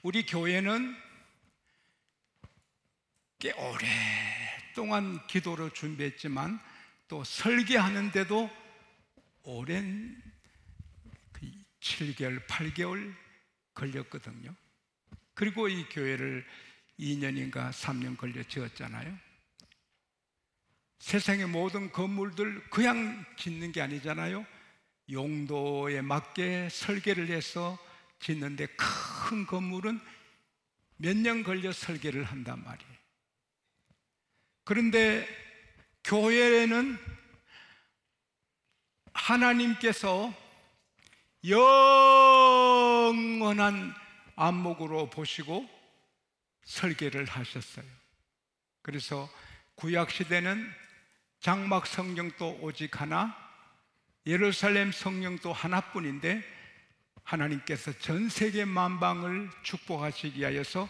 우리 교회는 꽤 오랫동안 기도로 준비했지만 또 설계하는데도 오랜 7개월, 8개월 걸렸거든요. 그리고 이 교회를 2년인가 3년 걸려 지었잖아요. 세상의 모든 건물들 그냥 짓는 게 아니잖아요. 용도에 맞게 설계를 해서 짓는데 큰 건물은 몇 년 걸려 설계를 한단 말이에요. 그런데 교회는 하나님께서 영원한 안목으로 보시고 설계를 하셨어요. 그래서 구약시대는 장막 성령도 오직 하나, 예루살렘 성령도 하나뿐인데 하나님께서 전 세계 만방을 축복하시기 위하여서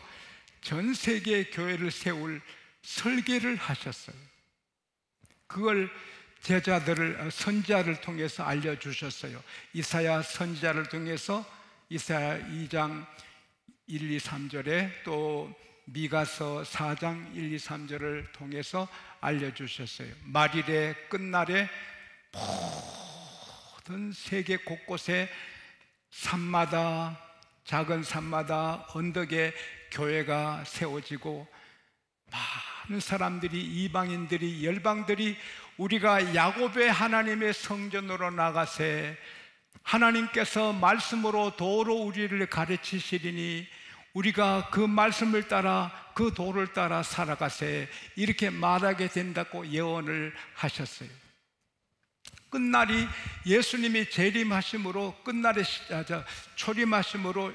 전 세계 교회를 세울 설계를 하셨어요. 그걸 제자들을, 선지자를 통해서 알려주셨어요. 이사야 선지자를 통해서 이사야 2장 1, 2, 3절에 또 미가서 4장 1, 2, 3절을 통해서 알려주셨어요. 말일의 끝날에 모든 세계 곳곳에 산마다, 작은 산마다, 언덕에 교회가 세워지고 많은 사람들이, 이방인들이, 열방들이 우리가 야곱의 하나님의 성전으로 나가세 하나님께서 말씀으로 도로 우리를 가르치시리니 우리가 그 말씀을 따라 그 도를 따라 살아가세 이렇게 말하게 된다고 예언을 하셨어요. 끝날이 예수님이 재림하심으로, 끝날에 초림하심으로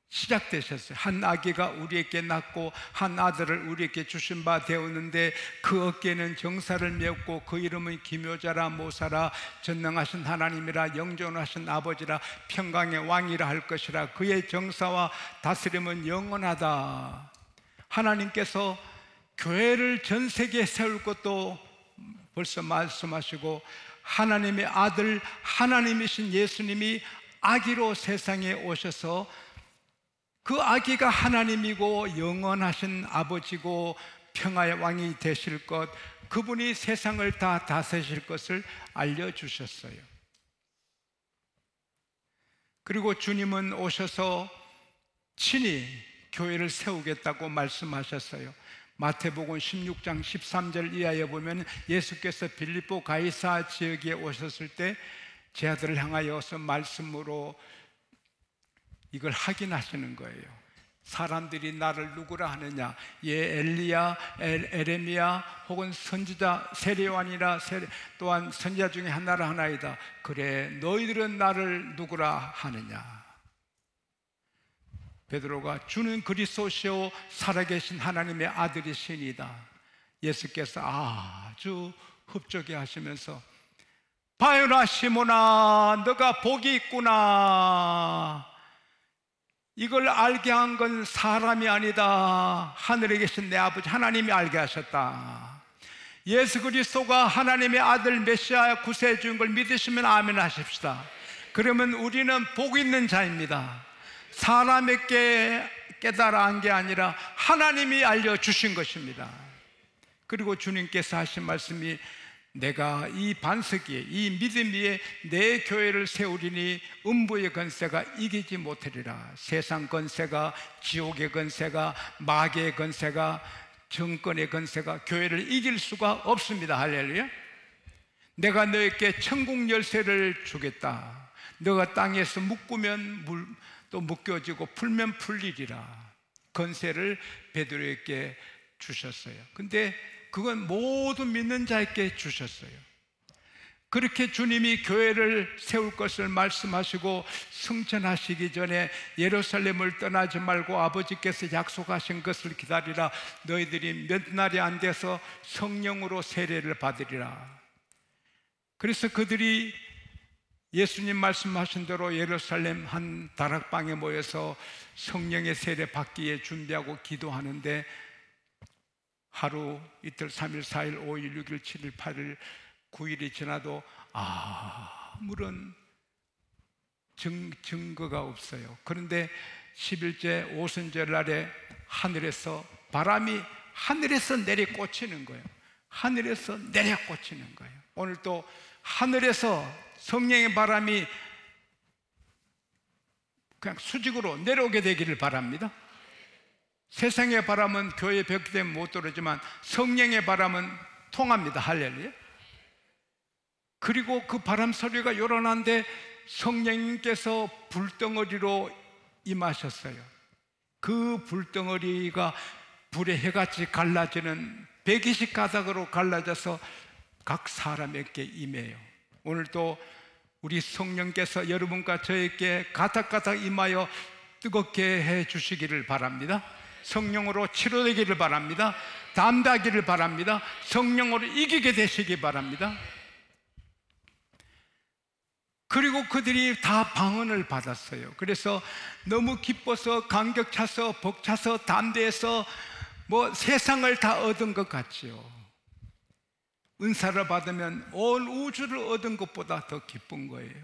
시작되셨어요. 한 아기가 우리에게 낳고 한 아들을 우리에게 주신 바 되었는데 그 어깨는 정사를 메었고 그 이름은 기묘자라 모사라 전능하신 하나님이라 영존하신 아버지라 평강의 왕이라 할 것이라. 그의 정사와 다스림은 영원하다. 하나님께서 교회를 전 세계에 세울 것도 벌써 말씀하시고 하나님의 아들 하나님이신 예수님이 아기로 세상에 오셔서 그 아기가 하나님이고 영원하신 아버지고 평화의 왕이 되실 것, 그분이 세상을 다 다스리실 것을 알려주셨어요. 그리고 주님은 오셔서 친히 교회를 세우겠다고 말씀하셨어요. 마태복음 16장 13절 이하에 보면 예수께서 빌립보 가이사 지역에 오셨을 때 제 아들을 향하여서 말씀으로 이걸 확인하시는 거예요. 사람들이 나를 누구라 하느냐? 예, 엘리야, 에레미야 혹은 선지자 세례요한이라, 또한 선지자 중에 하나라 하나이다. 그래, 너희들은 나를 누구라 하느냐? 베드로가 주는 그리스도시요 살아계신 하나님의 아들이시니이다. 예수께서 아주 흡족해 하시면서 바요나 시몬아, 너가 복이 있구나. 이걸 알게 한 건 사람이 아니다. 하늘에 계신 내 아버지 하나님이 알게 하셨다. 예수 그리스도가 하나님의 아들 메시아 구세주인 걸 믿으시면 아멘 하십시다. 그러면 우리는 복 있는 자입니다. 사람에게 깨달아 한 게 아니라 하나님이 알려주신 것입니다. 그리고 주님께서 하신 말씀이 내가 이 반석 위에, 이 믿음 위에 내 교회를 세우리니 음부의 권세가 이기지 못하리라. 세상 권세가, 지옥의 권세가, 마귀의 권세가, 정권의 권세가 교회를 이길 수가 없습니다. 할렐루야. 내가 너에게 천국 열쇠를 주겠다. 너가 땅에서 묶으면 또 묶여지고 풀면 풀리리라. 권세를 베드로에게 주셨어요. 근데 그건 모든 믿는 자에게 주셨어요. 그렇게 주님이 교회를 세울 것을 말씀하시고 승천하시기 전에 예루살렘을 떠나지 말고 아버지께서 약속하신 것을 기다리라. 너희들이 몇 날이 안 돼서 성령으로 세례를 받으리라. 그래서 그들이 예수님 말씀하신 대로 예루살렘 한 다락방에 모여서 성령의 세례 받기에 준비하고 기도하는데 하루, 이틀, 3일, 4일, 5일, 6일, 7일, 8일, 9일이 지나도 아무런 증거가 없어요. 그런데 10일째 오순절 날에 하늘에서 바람이 하늘에서 내려 꽂히는 거예요. 하늘에서 내려 꽂히는 거예요. 오늘 또 하늘에서 성령의 바람이 그냥 수직으로 내려오게 되기를 바랍니다. 세상의 바람은 교회 벽 때문에 못 들어오지만 성령의 바람은 통합니다. 할렐루야. 그리고 그 바람 소리가 요란한데 성령님께서 불덩어리로 임하셨어요. 그 불덩어리가 불의 해같이 갈라지는 120가닥으로 갈라져서 각 사람에게 임해요. 오늘도 우리 성령께서 여러분과 저에게 가닥가닥 임하여 뜨겁게 해 주시기를 바랍니다. 성령으로 치료되기를 바랍니다. 담대하기를 바랍니다. 성령으로 이기게 되시기 바랍니다. 그리고 그들이 다 방언을 받았어요. 그래서 너무 기뻐서 감격차서 벅차서 담대해서 뭐 세상을 다 얻은 것 같지요. 은사를 받으면 온 우주를 얻은 것보다 더 기쁜 거예요.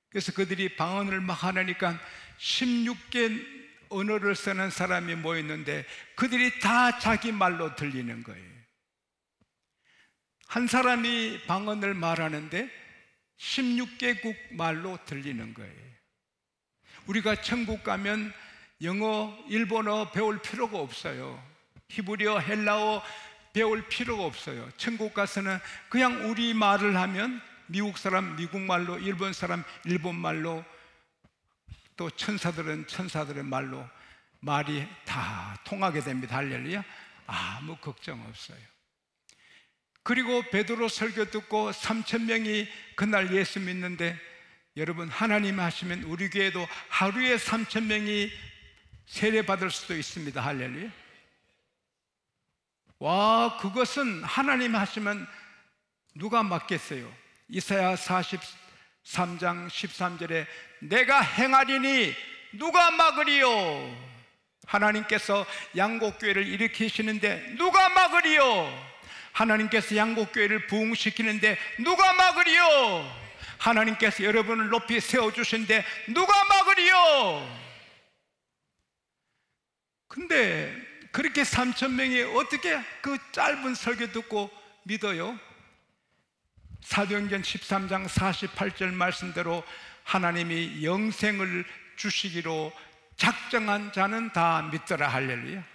그래서 그들이 방언을 막 하니까 16개 언어를 쓰는 사람이 모였는데 그들이 다 자기 말로 들리는 거예요. 한 사람이 방언을 말하는데 16개국 말로 들리는 거예요. 우리가 천국 가면 영어, 일본어 배울 필요가 없어요. 히브리어, 헬라어 배울 필요가 없어요. 천국 가서는 그냥 우리 말을 하면 미국 사람 미국 말로, 일본 사람 일본 말로, 또 천사들은 천사들의 말로 말이 다 통하게 됩니다. 할렐루야. 아무 걱정 없어요. 그리고 베드로 설교 듣고 3,000명이 그날 예수 믿는데, 여러분 하나님 하시면 우리 교회도 하루에 3,000명이 세례 받을 수도 있습니다. 할렐루야. 와, 그것은 하나님 하시면 누가 막겠어요? 이사야 43장 13절에 내가 행하리니 누가 막으리요? 하나님께서 양곡교회를 일으키시는데 누가 막으리요? 하나님께서 양곡교회를 부흥시키는데 누가 막으리요? 하나님께서 여러분을 높이 세워주시는데 누가 막으리요? 근데 그렇게 3,000명이 어떻게 그 짧은 설교 듣고 믿어요? 사도행전 13장 48절 말씀대로 하나님이 영생을 주시기로 작정한 자는 다 믿더라. 할렐루야.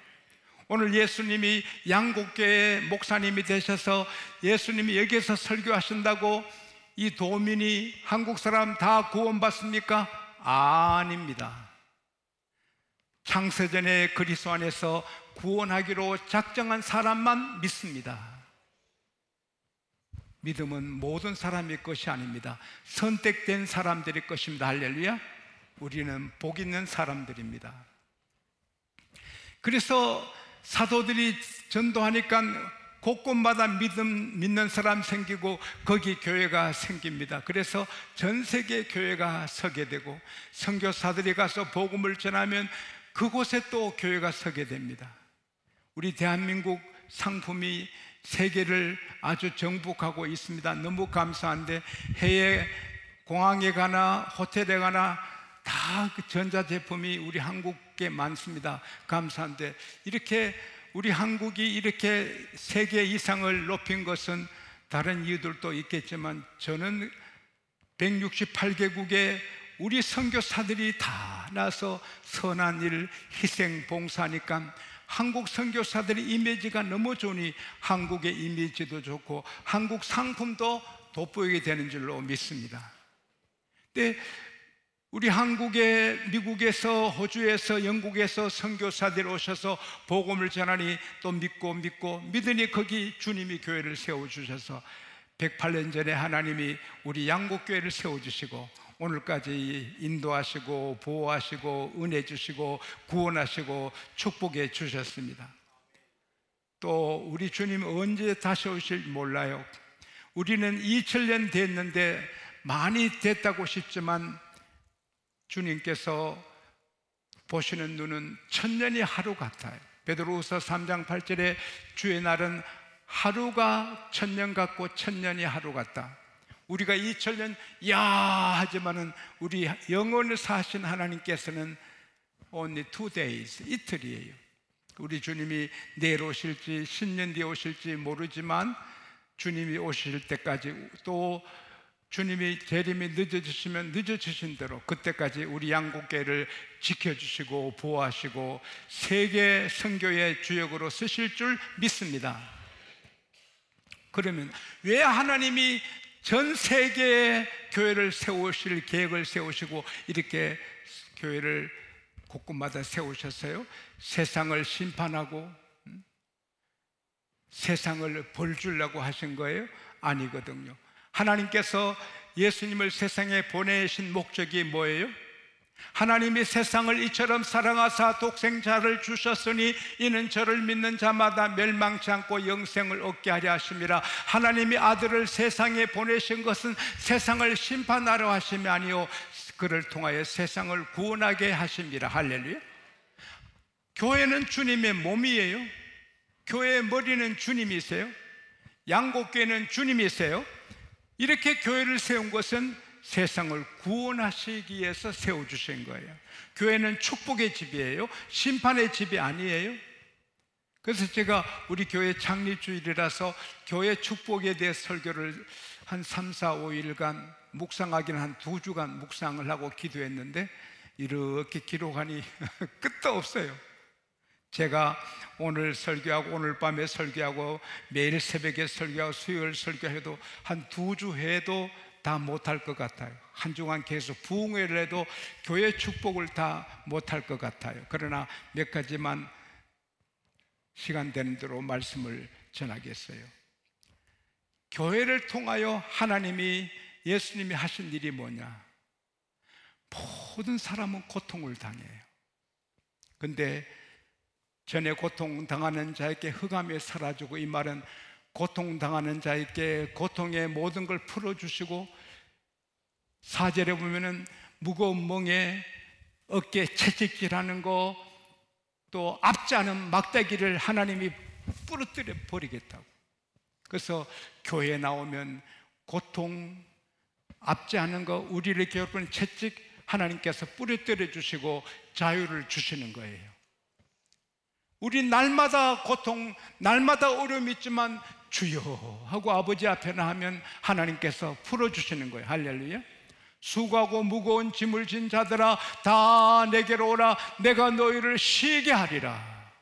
오늘 예수님이 양곡교회 목사님이 되셔서 예수님이 여기에서 설교하신다고 이 도민이 한국 사람 다 구원받습니까? 아닙니다. 창세전에 그리스도 안에서 구원하기로 작정한 사람만 믿습니다. 믿음은 모든 사람의 것이 아닙니다. 선택된 사람들의 것입니다. 할렐루야. 우리는 복 있는 사람들입니다. 그래서 사도들이 전도하니까 곳곳마다 믿는 사람 생기고 거기 교회가 생깁니다. 그래서 전 세계 교회가 서게 되고 선교사들이 가서 복음을 전하면 그곳에 또 교회가 서게 됩니다. 우리 대한민국 상품이 세계를 아주 정복하고 있습니다. 너무 감사한데 해외 공항에 가나 호텔에 가나 다 그 전자제품이 우리 한국에 많습니다. 감사한데 이렇게 우리 한국이 이렇게 세계 이상을 높인 것은 다른 이유들도 있겠지만 저는 168개국에 우리 선교사들이 다 나서 선한 일, 희생, 봉사하니까 한국 선교사들의 이미지가 너무 좋으니 한국의 이미지도 좋고 한국 상품도 돋보이게 되는 줄로 믿습니다. 근데 우리 한국에 미국에서 호주에서 영국에서 선교사들이 오셔서 복음을 전하니 또 믿고 믿으니 거기 주님이 교회를 세워주셔서 108년 전에 하나님이 우리 양곡교회를 세워주시고 오늘까지 인도하시고 보호하시고 은혜 주시고 구원하시고 축복해 주셨습니다. 또 우리 주님 언제 다시 오실지 몰라요. 우리는 2000년 됐는데 많이 됐다고 싶지만 주님께서 보시는 눈은 1000년이 하루 같아요. 베드로후서 3장 8절에 주의 날은 하루가 1000년 같고 1000년이 하루 같다. 우리가 2000년 야 하지만은 우리 영원을 사신 하나님께서는 only 2 days, 이틀이에요. 우리 주님이 내일 오실지 10년 뒤에 오실지 모르지만 주님이 오실 때까지, 또 주님이 재림이 늦어지시면 늦어지신 대로 그때까지 우리 양국교회를 지켜주시고 보호하시고 세계 선교의 주역으로 쓰실 줄 믿습니다. 그러면 왜 하나님이 전 세계의 교회를 세우실 계획을 세우시고 이렇게 교회를 곳곳마다 세우셨어요? 세상을 심판하고 세상을 벌 주려고 하신 거예요? 아니거든요. 하나님께서 예수님을 세상에 보내신 목적이 뭐예요? 하나님이 세상을 이처럼 사랑하사 독생자를 주셨으니 이는 저를 믿는 자마다 멸망치 않고 영생을 얻게 하려 하심이라. 하나님이 아들을 세상에 보내신 것은 세상을 심판하려 하심이 아니요 그를 통하여 세상을 구원하게 하심이라. 할렐루야. 교회는 주님의 몸이에요. 교회의 머리는 주님이세요. 양곡교회는 주님이세요. 이렇게 교회를 세운 것은 세상을 구원하시기 위해서 세워주신 거예요. 교회는 축복의 집이에요. 심판의 집이 아니에요. 그래서 제가 우리 교회 창립주일이라서 교회 축복에 대해 설교를 한 3, 4, 5일간 묵상하기는 한 2주간 묵상을 하고 기도했는데 이렇게 기록하니 끝도 없어요. 제가 오늘 설교하고 오늘 밤에 설교하고 매일 새벽에 설교하고 수요일 설교해도 한 2주 해도 다 못할 것 같아요. 한 주간 계속 부흥회를 해도 교회 축복을 다 못할 것 같아요. 그러나 몇 가지만 시간 되는 대로 말씀을 전하겠어요. 교회를 통하여 하나님이 예수님이 하신 일이 뭐냐? 모든 사람은 고통을 당해요. 근데 전에 고통당하는 자에게 흑암이 사라지고, 이 말은 고통당하는 자에게 고통의 모든 걸 풀어주시고, 4절에 보면은 무거운 멍에 어깨 채찍질하는 거, 또 앞자는 막대기를 하나님이 부러뜨려 버리겠다고. 그래서 교회에 나오면 고통, 압제하는 거, 우리를 괴롭히는 채찍 하나님께서 부러뜨려 주시고 자유를 주시는 거예요. 우리 날마다 고통, 날마다 어려움이 있지만 주여 하고 아버지 앞에 나하면 하나님께서 풀어주시는 거예요. 할렐루야. 수고하고 무거운 짐을 진 자들아 다 내게로 오라. 내가 너희를 쉬게 하리라.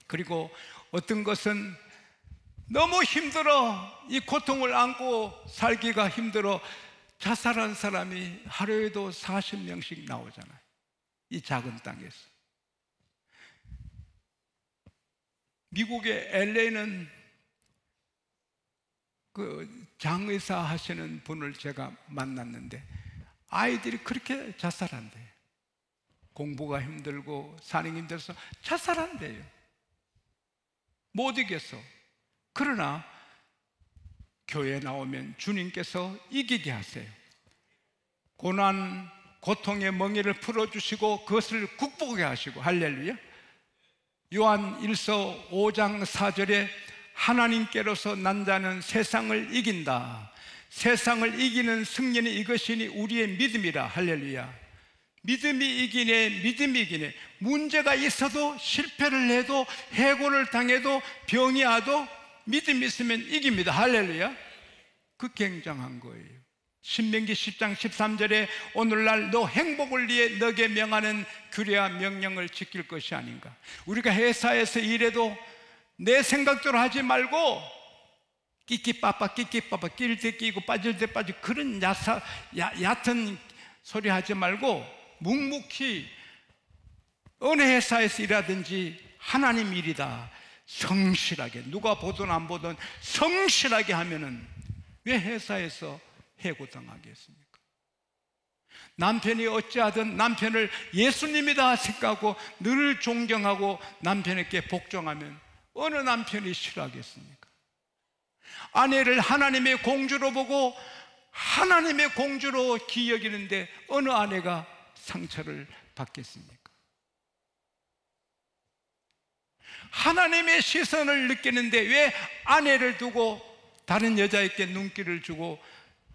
그리고 어떤 것은 너무 힘들어, 이 고통을 안고 살기가 힘들어 자살한 사람이 하루에도 40명씩 나오잖아요. 이 작은 땅에서. 미국의 LA는 그 장의사 하시는 분을 제가 만났는데 아이들이 그렇게 자살한대요. 공부가 힘들고 사는 게 힘들어서 자살한대요. 못 이겼어. 그러나 교회에 나오면 주님께서 이기게 하세요. 고난, 고통의 멍에를 풀어주시고 그것을 극복하게 하시고. 할렐루야. 요한 1서 5장 4절에 하나님께로서 난 자는 세상을 이긴다. 세상을 이기는 승리는 이것이니 우리의 믿음이라. 할렐루야. 믿음이 이기네, 믿음이 이기네. 문제가 있어도 실패를 해도 해고를 당해도 병이 와도 믿음이 있으면 이깁니다. 할렐루야. 그 굉장한 거예요. 신명기 10장 13절에 오늘날 너 행복을 위해 너에게 명하는 규례와 명령을 지킬 것이 아닌가. 우리가 회사에서 일해도 내 생각대로 하지 말고 끼끼빠빠 끼끼빠빠 낄 때 끼고 빠질 때 빠지고 그런 얕은 소리 하지 말고 묵묵히 어느 회사에서 일하든지 하나님 일이다 성실하게, 누가 보든 안 보든 성실하게 하면은 왜 회사에서 해고당하겠습니까? 남편이 어찌하든 남편을 예수님이다 생각하고 늘 존경하고 남편에게 복종하면 어느 남편이 싫어하겠습니까? 아내를 하나님의 공주로 보고 하나님의 공주로 기여기는데 어느 아내가 상처를 받겠습니까? 하나님의 시선을 느끼는데 왜 아내를 두고 다른 여자에게 눈길을 주고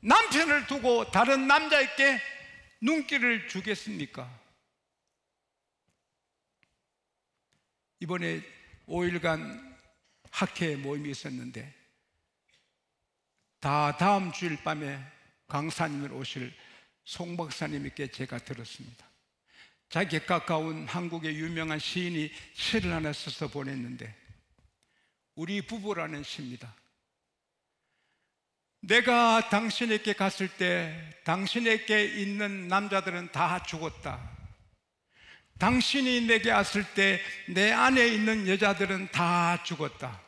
남편을 두고 다른 남자에게 눈길을 주겠습니까? 이번에 5일간 학회 모임이 있었는데 다음 주일 밤에 강사님을 오실 송 박사님께 제가 들었습니다. 자기 가까운 한국의 유명한 시인이 시를 하나 써서 보냈는데 우리 부부라는 시입니다. 내가 당신에게 갔을 때 당신에게 있는 남자들은 다 죽었다. 당신이 내게 왔을 때 내 안에 있는 여자들은 다 죽었다.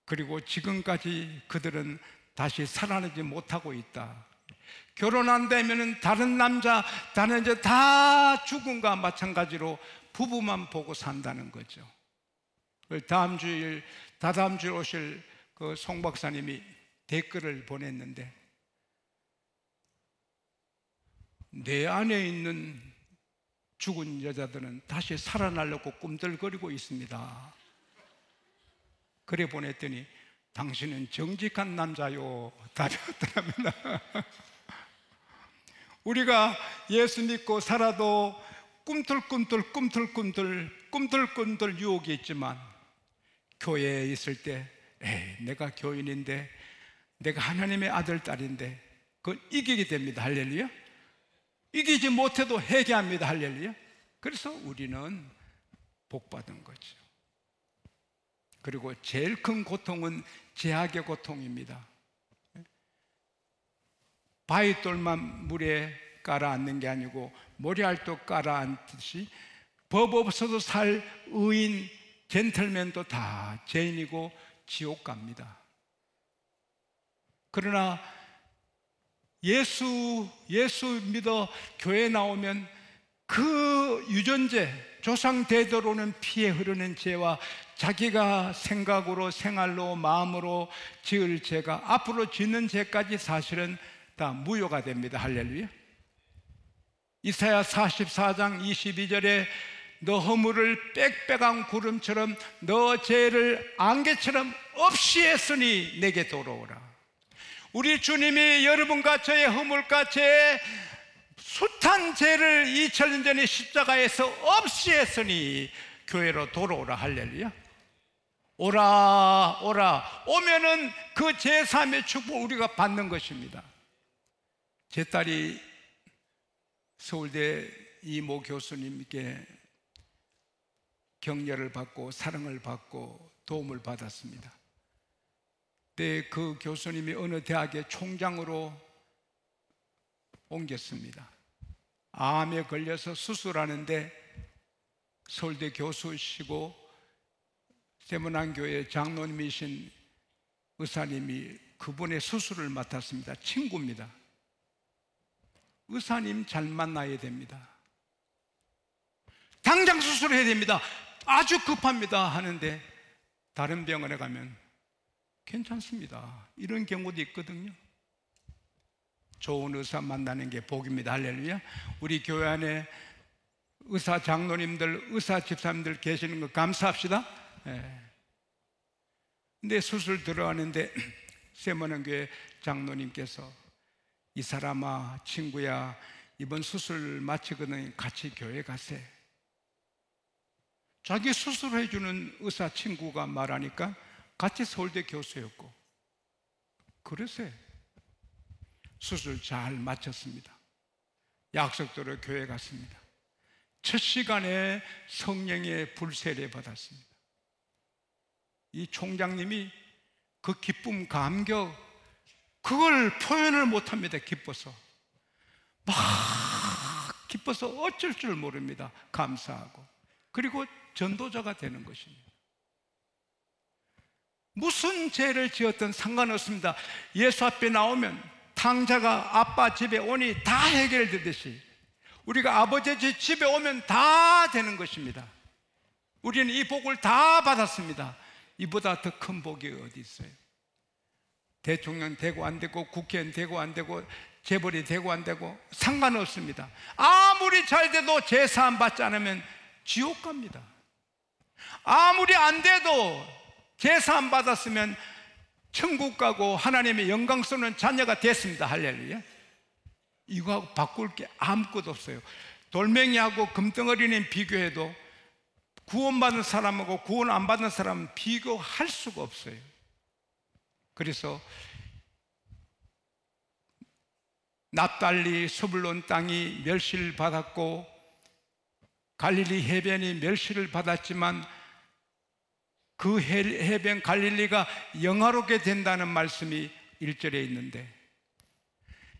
그리고 지금까지 그들은 다시 살아나지 못하고 있다. 결혼한다면 다른 남자, 다른 여자 다 죽음과 마찬가지로 부부만 보고 산다는 거죠. 다다음 주일 오실 그 송 박사님이 댓글을 보냈는데 내 안에 있는 죽은 여자들은 다시 살아나려고 꿈틀거리고 있습니다. 그래 보냈더니 당신은 정직한 남자요 답이 왔더랍니다. 우리가 예수 믿고 살아도 꿈틀꿈틀 유혹이 있지만 교회에 있을 때 내가 교인인데 내가 하나님의 아들 딸인데 그걸 이기게 됩니다. 할렐루야. 이기지 못해도 회개합니다. 할렐루야. 그래서 우리는 복받은 거죠. 그리고 제일 큰 고통은 제약의 고통입니다. 바위돌만 물에 깔아앉는 게 아니고 모래알도 깔아앉듯이 법 없어도 살 의인 젠틀맨도 다 죄인이고 지옥 갑니다. 그러나 예수 믿어 교회 나오면 그 유전죄, 조상 대대로는 피에 흐르는 죄와 자기가 생각으로 생활로 마음으로 지을 죄가 앞으로 짓는 죄까지 사실은 다 무효가 됩니다. 할렐루야. 이사야 44장 22절에 너 허물을 빽빽한 구름처럼 너 죄를 안개처럼 없이 했으니 내게 돌아오라. 우리 주님이 여러분과 저의 허물과 죄의 숱한 죄를 2000년 전에 십자가에서 없이 했으니 교회로 돌아오라. 할렐루야. 오라 오면은 그 제3의 축복 우리가 받는 것입니다. 제 딸이 서울대 이모 교수님께 격려를 받고 사랑을 받고 도움을 받았습니다. 그때 그 교수님이 어느 대학의 총장으로 옮겼습니다. 암에 걸려서 수술하는데 서울대 교수시고 세문안교회 장로님이신 의사님이 그분의 수술을 맡았습니다. 친구입니다. 의사님 잘 만나야 됩니다. 당장 수술해야 됩니다. 아주 급합니다 하는데 다른 병원에 가면 괜찮습니다. 이런 경우도 있거든요. 좋은 의사 만나는 게 복입니다. 할렐루야. 우리 교회 안에 의사 장로님들, 의사 집사님들 계시는 거 감사합시다. 근데 수술 들어가는데 세문안교회 장로님께서 이 사람아, 친구야, 이번 수술 마치거든 같이 교회 가세. 자기 수술해주는 의사 친구가 말하니까 같이 서울대 교수였고 그래서 수술 잘 마쳤습니다. 약속대로 교회 갔습니다. 첫 시간에 성령의 불세례 받았습니다. 이 총장님이 그 기쁨, 감격 그걸 표현을 못합니다. 기뻐서 막 기뻐서 어쩔 줄 모릅니다. 감사하고 그리고 전도자가 되는 것입니다. 무슨 죄를 지었든 상관없습니다. 예수 앞에 나오면 탕자가 아빠 집에 오니 다 해결되듯이 우리가 아버지 집에 오면 다 되는 것입니다. 우리는 이 복을 다 받았습니다. 이보다 더 큰 복이 어디 있어요? 대통령 되고 안 되고 국회의원 되고 안 되고 재벌이 되고 안 되고 상관없습니다. 아무리 잘 돼도 제사함 받지 않으면 지옥 갑니다. 아무리 안 돼도 제사함 받았으면 천국 가고 하나님의 영광스러운 자녀가 됐습니다. 할렐루야. 이거하고 바꿀 게 아무것도 없어요. 돌멩이하고 금덩어리는 비교해도 구원받은 사람하고 구원 안 받은 사람은 비교할 수가 없어요. 그래서 납달리 스불론 땅이 멸시를 받았고 갈릴리 해변이 멸시를 받았지만 그 해변 갈릴리가 영화롭게 된다는 말씀이 1절에 있는데,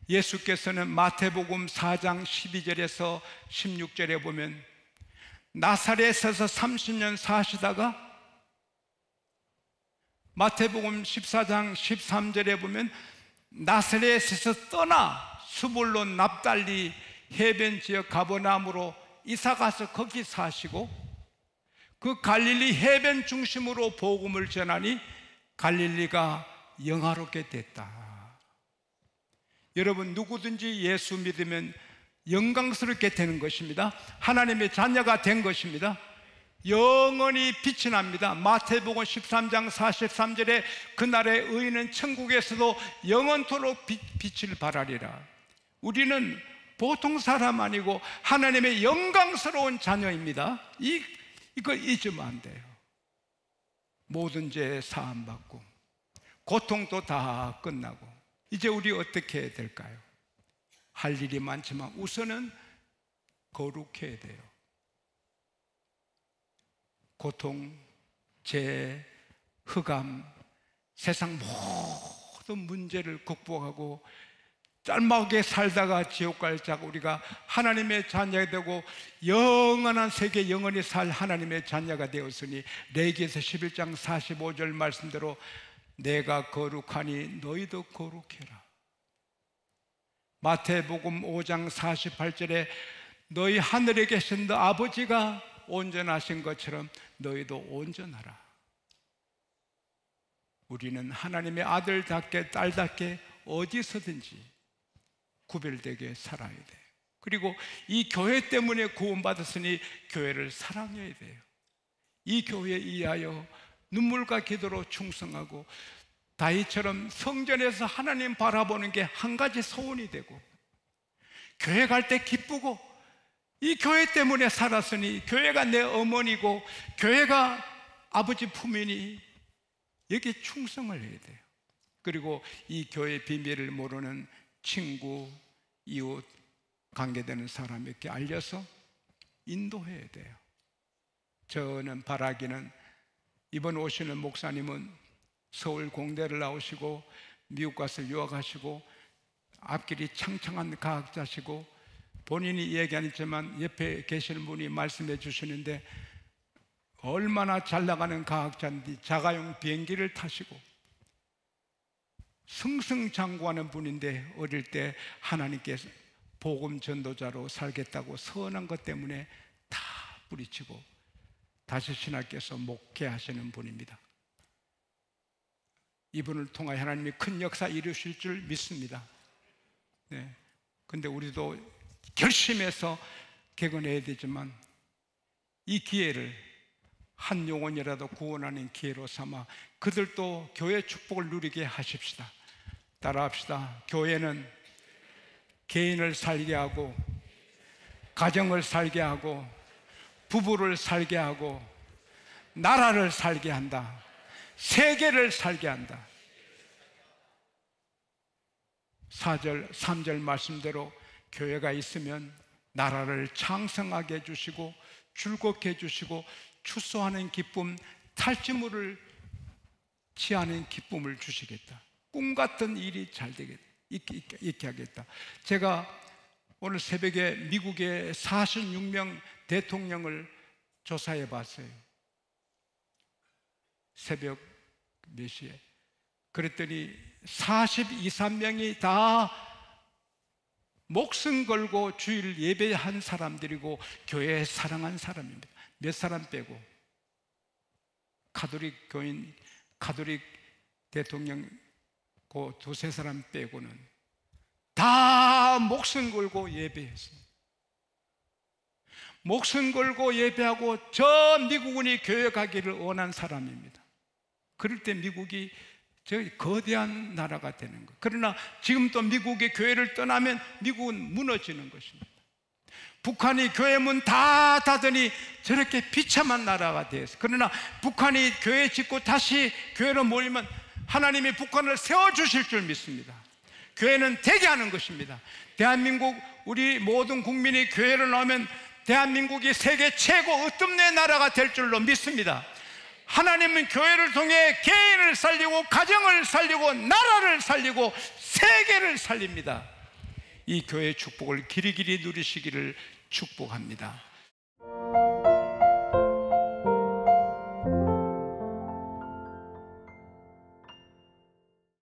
예수께서는 마태복음 4장 12절에서 16절에 보면 나사렛에서 30년 사시다가 마태복음 14장 13절에 보면 나사렛에서 떠나 스불론 납달리 해변 지역 가버나움으로 이사가서 거기 사시고 그 갈릴리 해변 중심으로 복음을 전하니 갈릴리가 영화롭게 됐다. 여러분, 누구든지 예수 믿으면 영광스럽게 되는 것입니다. 하나님의 자녀가 된 것입니다. 영원히 빛이 납니다. 마태복음 13장 43절에 그날의 의인은 천국에서도 영원토록 빛을 발하리라. 우리는 보통 사람 아니고 하나님의 영광스러운 자녀입니다. 이거 잊으면 안 돼요. 모든 죄 사함받고 고통도 다 끝나고 이제 우리 어떻게 해야 될까요? 할 일이 많지만 우선은 거룩해야 돼요. 고통, 죄, 흑암, 세상 모든 문제를 극복하고 짤막하게 살다가 지옥 갈 자가 우리가 하나님의 자녀가 되고 영원한 세계 영원히 살 하나님의 자녀가 되었으니 레위기에서 11장 45절 말씀대로 내가 거룩하니 너희도 거룩해라. 마태복음 5장 48절에 너희 하늘에 계신 너 아버지가 온전하신 것처럼 너희도 온전하라. 우리는 하나님의 아들답게 딸답게 어디서든지 구별되게 살아야 돼요. 그리고 이 교회 때문에 구원받았으니 교회를 사랑해야 돼요. 이 교회에 의하여 눈물과 기도로 충성하고 다윗처럼 성전에서 하나님 바라보는 게 한 가지 소원이 되고 교회 갈 때 기쁘고 이 교회 때문에 살았으니 교회가 내 어머니고 교회가 아버지 품이니 여기에 충성을 해야 돼요. 그리고 이 교회의 비밀을 모르는 친구, 이웃, 관계되는 사람에게 알려서 인도해야 돼요. 저는 바라기는 이번 오시는 목사님은 서울 공대를 나오시고 미국 가서 유학하시고 앞길이 창창한 과학자시고 본인이 얘기 안 했지만 옆에 계시는 분이 말씀해 주시는데 얼마나 잘 나가는 과학자인지 자가용 비행기를 타시고 승승장구하는 분인데 어릴 때 하나님께서 복음 전도자로 살겠다고 선한 것 때문에 다 뿌리치고 다시 신학교에서 목회하시는 분입니다. 이분을 통하여 하나님이 큰 역사 이루실 줄 믿습니다. 네. 근데 우리도 결심해서 개근해야 되지만 이 기회를 한 영혼이라도 구원하는 기회로 삼아 그들도 교회 축복을 누리게 하십시다. 따라합시다. 교회는 개인을 살게 하고 가정을 살게 하고 부부를 살게 하고 나라를 살게 한다. 세계를 살게 한다. 4절, 3절 말씀대로 교회가 있으면 나라를 창성하게 해주시고 즐겁게 해주시고 추수하는 기쁨, 탈취물을 취하는 기쁨을 주시겠다. 꿈같은 일이 잘 되겠다. 있게 하겠다. 제가 오늘 새벽에 미국의 46명 대통령을 조사해 봤어요. 새벽 몇 시에. 그랬더니 42, 3명이 다 목숨 걸고 주일 예배한 사람들이고 교회에 사랑한 사람입니다. 몇 사람 빼고 가톨릭 교인, 가톨릭 대통령 그 두세 사람 빼고는 다 목숨 걸고 예배했습니다. 목숨 걸고 예배하고 저 미국인이 교회 가기를 원한 사람입니다. 그럴 때 미국이 저 거대한 나라가 되는 거예요. 그러나 지금 또 미국의 교회를 떠나면 미국은 무너지는 것입니다. 북한이 교회 문 다 닫으니 저렇게 비참한 나라가 되었어요. 그러나 북한이 교회 짓고 다시 교회로 모이면 하나님이 북한을 세워주실 줄 믿습니다. 교회는 되게 하는 것입니다. 대한민국 우리 모든 국민이 교회를 나오면 대한민국이 세계 최고 으뜸내 나라가 될 줄로 믿습니다. 하나님은 교회를 통해 개인을 살리고 가정을 살리고 나라를 살리고 세계를 살립니다. 이 교회의 축복을 길이길이 누리시기를 축복합니다.